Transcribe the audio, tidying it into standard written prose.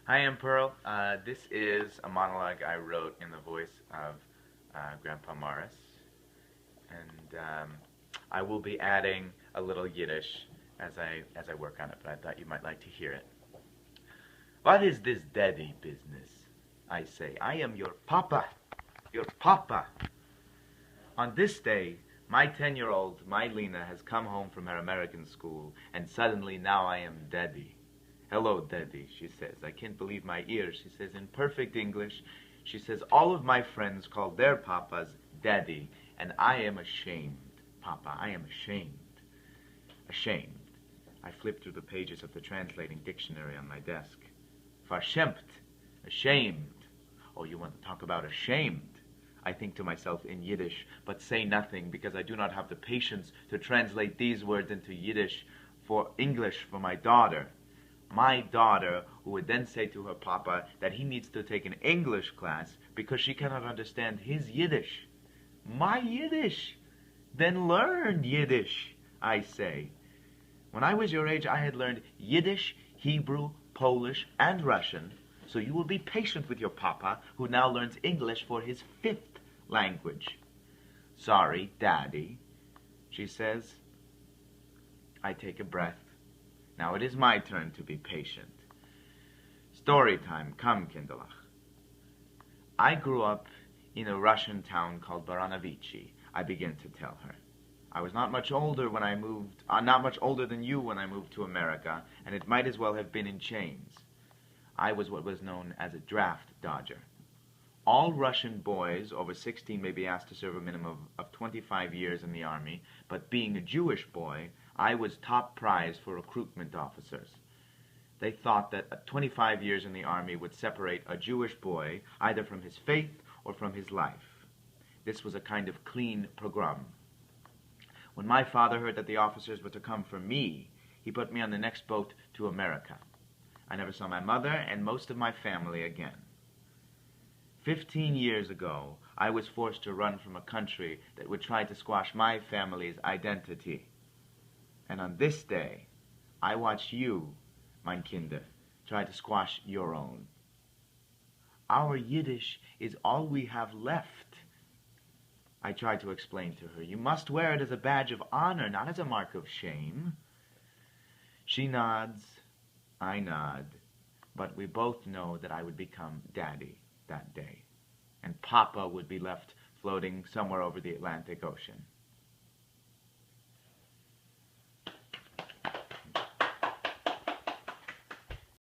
Hi, I'm Pearl. This is a monologue I wrote in the voice of Grandpa Morris, and I will be adding a little Yiddish as I work on it. But I thought you might like to hear it. What is this daddy business? I say, I am your papa, your papa. On this day, my 10-year-old, my Lena, has come home from her American school, and suddenly now I am daddy. Hello, Daddy, she says. I can't believe my ears. She says in perfect English. She says, all of my friends call their papas Daddy, and I am ashamed, Papa. I am ashamed. Ashamed. I flip through the pages of the translating dictionary on my desk. Verschämt. Ashamed. Oh, you want to talk about ashamed? I think to myself in Yiddish, but say nothing because I do not have the patience to translate these words into Yiddish for English for my daughter. My daughter, who would then say to her papa that he needs to take an English class because she cannot understand his Yiddish. My Yiddish! Then learn Yiddish, I say. When I was your age, I had learned Yiddish, Hebrew, Polish, and Russian, so you will be patient with your papa, who now learns English for his fifth language. Sorry, Daddy, she says. I take a breath. Now it is my turn to be patient. Story time, come, Kinderlach. I grew up in a Russian town called Baranovichi, I begin to tell her. I was not much older when I moved, not much older than you when I moved to America, and it might as well have been in chains. I was what was known as a draft dodger. All Russian boys over 16 may be asked to serve a minimum of 25 years in the army, but being a Jewish boy, I was top prize for recruitment officers. They thought that 25 years in the army would separate a Jewish boy either from his faith or from his life. This was a kind of clean pogrom. When my father heard that the officers were to come for me, he put me on the next boat to America. I never saw my mother and most of my family again. 15 years ago, I was forced to run from a country that would try to squash my family's identity. And on this day, I watched you, mein Kinder, try to squash your own. Our Yiddish is all we have left. I tried to explain to her, you must wear it as a badge of honor, not as a mark of shame. She nods, I nod, but we both know that I would become Daddy that day, and Papa would be left floating somewhere over the Atlantic Ocean.